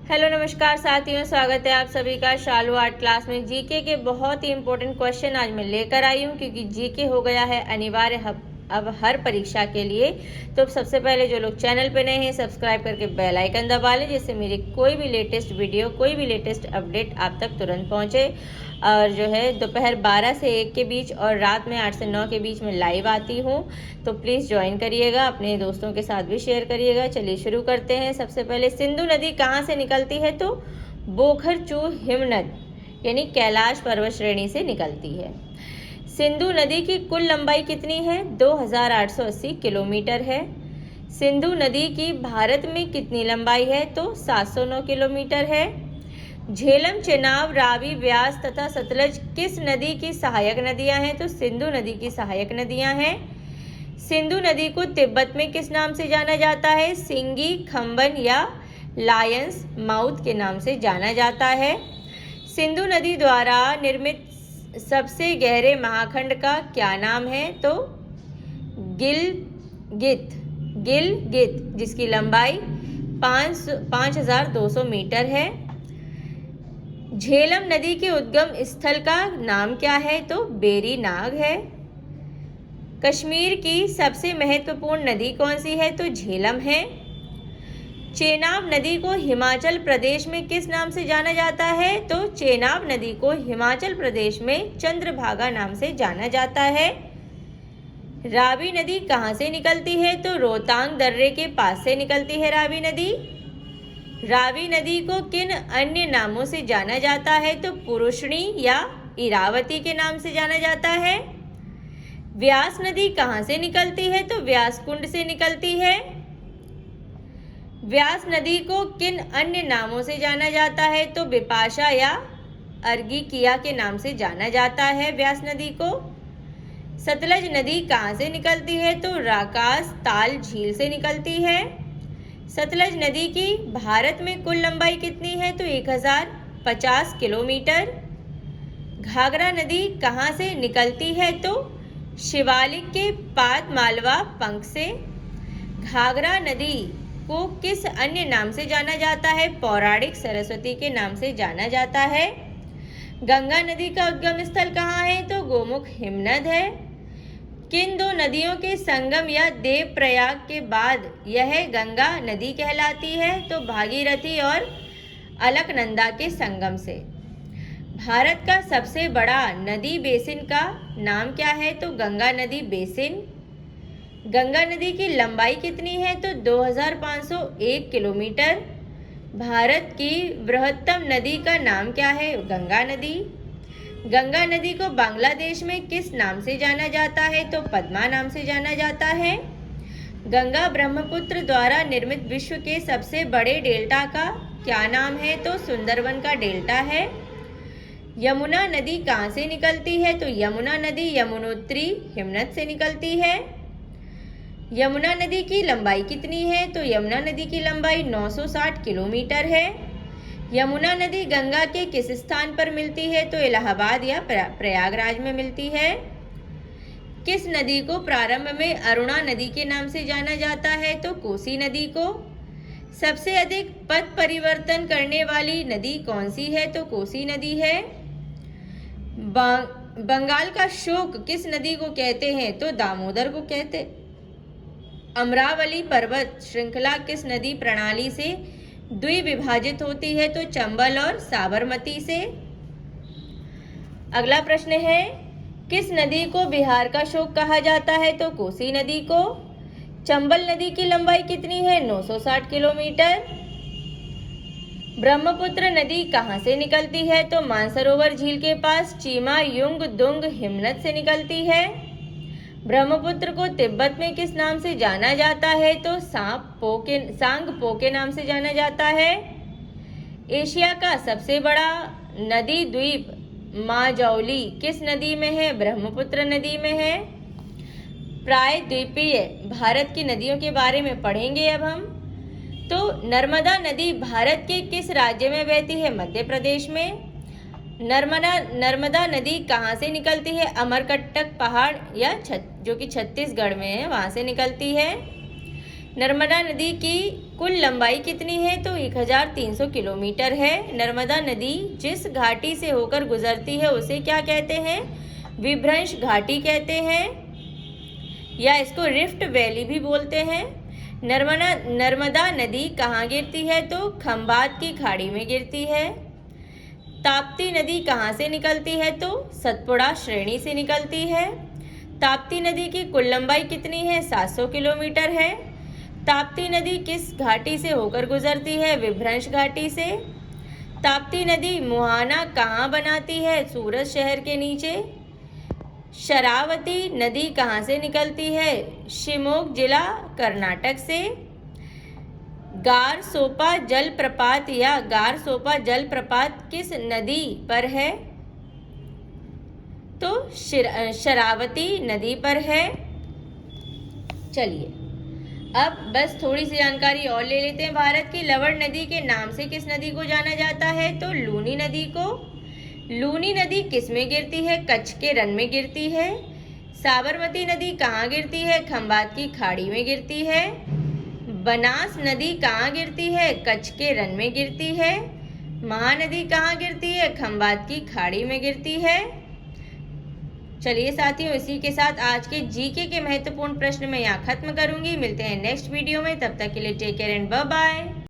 Hello नमस्कार साथियों, स्वागत है आप सभी का शालू आर्ट क्लास में। जीके के बहुत ही इंपॉर्टेंट क्वेश्चन आज मैं लेकर आई हूँ, क्योंकि जीके हो गया है अनिवार्य अब हर परीक्षा के लिए। तो सबसे पहले जो लोग चैनल पे नए हैं, सब्सक्राइब करके बेल आइकन दबा लें, जिससे मेरी कोई भी लेटेस्ट वीडियो, कोई भी लेटेस्ट अपडेट आप तक तुरंत पहुँचे। और जो है दोपहर 12 से 1 के बीच और रात में 8 से 9 के बीच में लाइव आती हूँ, तो प्लीज़ ज्वाइन करिएगा, अपने दोस्तों के साथ भी शेयर करिएगा। चलिए शुरू करते हैं। सबसे पहले सिंधु नदी कहाँ से निकलती है? तो बोखरचू हिमनद यानी कैलाश पर्वत श्रेणी से निकलती है। सिंधु नदी की कुल लंबाई कितनी है? 2880 किलोमीटर है। सिंधु नदी की भारत में कितनी लंबाई है? तो 709 किलोमीटर है। झेलम, चेनाब, रावी, ब्यास तथा सतलज किस नदी की सहायक नदियां हैं? तो सिंधु नदी की सहायक नदियां हैं। सिंधु नदी को तिब्बत में किस नाम से जाना जाता है? सिंगी, खम्बन या लायंस माउथ के नाम से जाना जाता है। सिंधु नदी द्वारा निर्मित सबसे गहरे महाखंड का क्या नाम है? तो गिलगित, जिसकी लंबाई 5200 मीटर है। झेलम नदी के उद्गम स्थल का नाम क्या है? तो बेरीनाग है। कश्मीर की सबसे महत्वपूर्ण नदी कौन सी है? तो झेलम है। चेनाब नदी को हिमाचल प्रदेश में किस नाम से जाना जाता है? तो चेनाब नदी को हिमाचल प्रदेश में चंद्रभागा नाम से जाना जाता है। रावी नदी कहाँ से निकलती है? तो रोहतांग दर्रे के पास से निकलती है रावी नदी। रावी नदी को किन अन्य नामों से जाना जाता है? तो पुरुषणी या इरावती के नाम से जाना जाता है। व्यास नदी कहाँ से निकलती है? तो व्यास कुंड से निकलती है। व्यास नदी को किन अन्य नामों से जाना जाता है? तो बिपाशा या अर्गिकिया के नाम से जाना जाता है व्यास नदी को। सतलज नदी कहाँ से निकलती है? तो राकास ताल झील से निकलती है। सतलज नदी की भारत में कुल लंबाई कितनी है? तो 1050 किलोमीटर। घाघरा नदी कहाँ से निकलती है? तो शिवालिक के पाद मालवा पंख से। घाघरा नदी को किस अन्य नाम से जाना जाता है? पौराणिक सरस्वती के नाम से जाना जाता है। गंगा नदी का उद्गम स्थल कहाँ है? तो गोमुख हिमनद है। किन दो नदियों के संगम या देव प्रयाग के बाद यह गंगा नदी कहलाती है? तो भागीरथी और अलकनंदा के संगम से। भारत का सबसे बड़ा नदी बेसिन का नाम क्या है? तो गंगा नदी बेसिन। गंगा नदी की लंबाई कितनी है? तो 2501 किलोमीटर। भारत की बृहत्तम नदी का नाम क्या है? गंगा नदी। गंगा नदी को बांग्लादेश में किस नाम से जाना जाता है? तो पद्मा नाम से जाना जाता है। गंगा ब्रह्मपुत्र द्वारा निर्मित विश्व के सबसे बड़े डेल्टा का क्या नाम है? तो सुंदरवन का डेल्टा है। यमुना नदी कहाँ से निकलती है? तो यमुना नदी यमुनोत्री हिमनद से निकलती है। यमुना नदी की लंबाई कितनी है? तो यमुना नदी की लंबाई 960 किलोमीटर है। यमुना नदी गंगा के किस स्थान पर मिलती है? तो इलाहाबाद या प्रयागराज में मिलती है। किस नदी को प्रारंभ में अरुणा नदी के नाम से जाना जाता है? तो कोसी नदी को। सबसे अधिक पथ परिवर्तन करने वाली नदी कौन सी है? तो कोसी नदी है। बंगाल का शोक किस नदी को कहते हैं? तो दामोदर को कहते। अमरावली पर्वत श्रृंखला किस नदी प्रणाली से द्विविभाजित होती है? तो चंबल और साबरमती से। अगला प्रश्न है, किस नदी को बिहार का शोक कहा जाता है? तो कोसी नदी को। चंबल नदी की लंबाई कितनी है? 960 किलोमीटर। ब्रह्मपुत्र नदी कहाँ से निकलती है? तो मानसरोवर झील के पास चीमा युंग दुंग हिमनद से निकलती है। ब्रह्मपुत्र को तिब्बत में किस नाम से जाना जाता है? तो सांगपो के नाम से जाना जाता है। एशिया का सबसे बड़ा नदी द्वीप माजौली किस नदी में है? ब्रह्मपुत्र नदी में है। प्रायद्वीपीय भारत की नदियों के बारे में पढ़ेंगे अब हम। तो नर्मदा नदी भारत के किस राज्य में बहती है? मध्य प्रदेश में। नर्मदा नदी कहाँ से निकलती है? अमरकंटक पहाड़ या जो कि छत्तीसगढ़ में है, वहाँ से निकलती है। नर्मदा नदी की कुल लंबाई कितनी है? तो 1300 किलोमीटर है। नर्मदा नदी जिस घाटी से होकर गुजरती है उसे क्या कहते हैं? विभ्रंश घाटी कहते हैं, या इसको रिफ्ट वैली भी बोलते हैं। नर्मदा नदी कहाँ गिरती है? तो खंभात की खाड़ी में गिरती है। ताप्ती नदी कहाँ से निकलती है? तो सतपुड़ा श्रेणी से निकलती है। ताप्ती नदी की कुल लंबाई कितनी है? 700 किलोमीटर है। ताप्ती नदी किस घाटी से होकर गुजरती है? विभ्रंश घाटी से। ताप्ती नदी मुहाना कहाँ बनाती है? सूरत शहर के नीचे। शरावती नदी कहाँ से निकलती है? शिमोग जिला कर्नाटक से। गारसोपा जलप्रपात या गारसोपा जलप्रपात किस नदी पर है? तो शरावती नदी पर है। चलिए अब बस थोड़ी सी जानकारी और ले लेते हैं। भारत की लवण नदी के नाम से किस नदी को जाना जाता है? तो लूनी नदी को। लूनी नदी किस में गिरती है? कच्छ के रण में गिरती है। साबरमती नदी कहाँ गिरती है? खंभात की खाड़ी में गिरती है। बनास नदी कहाँ गिरती है? कच्छ के रण में गिरती है। महानदी कहाँ गिरती है? खंभात की खाड़ी में गिरती है। चलिए साथियों, इसी के साथ आज के जीके के महत्वपूर्ण प्रश्न मैं यहाँ खत्म करूंगी। मिलते हैं नेक्स्ट वीडियो में, तब तक के लिए take care and bye bye.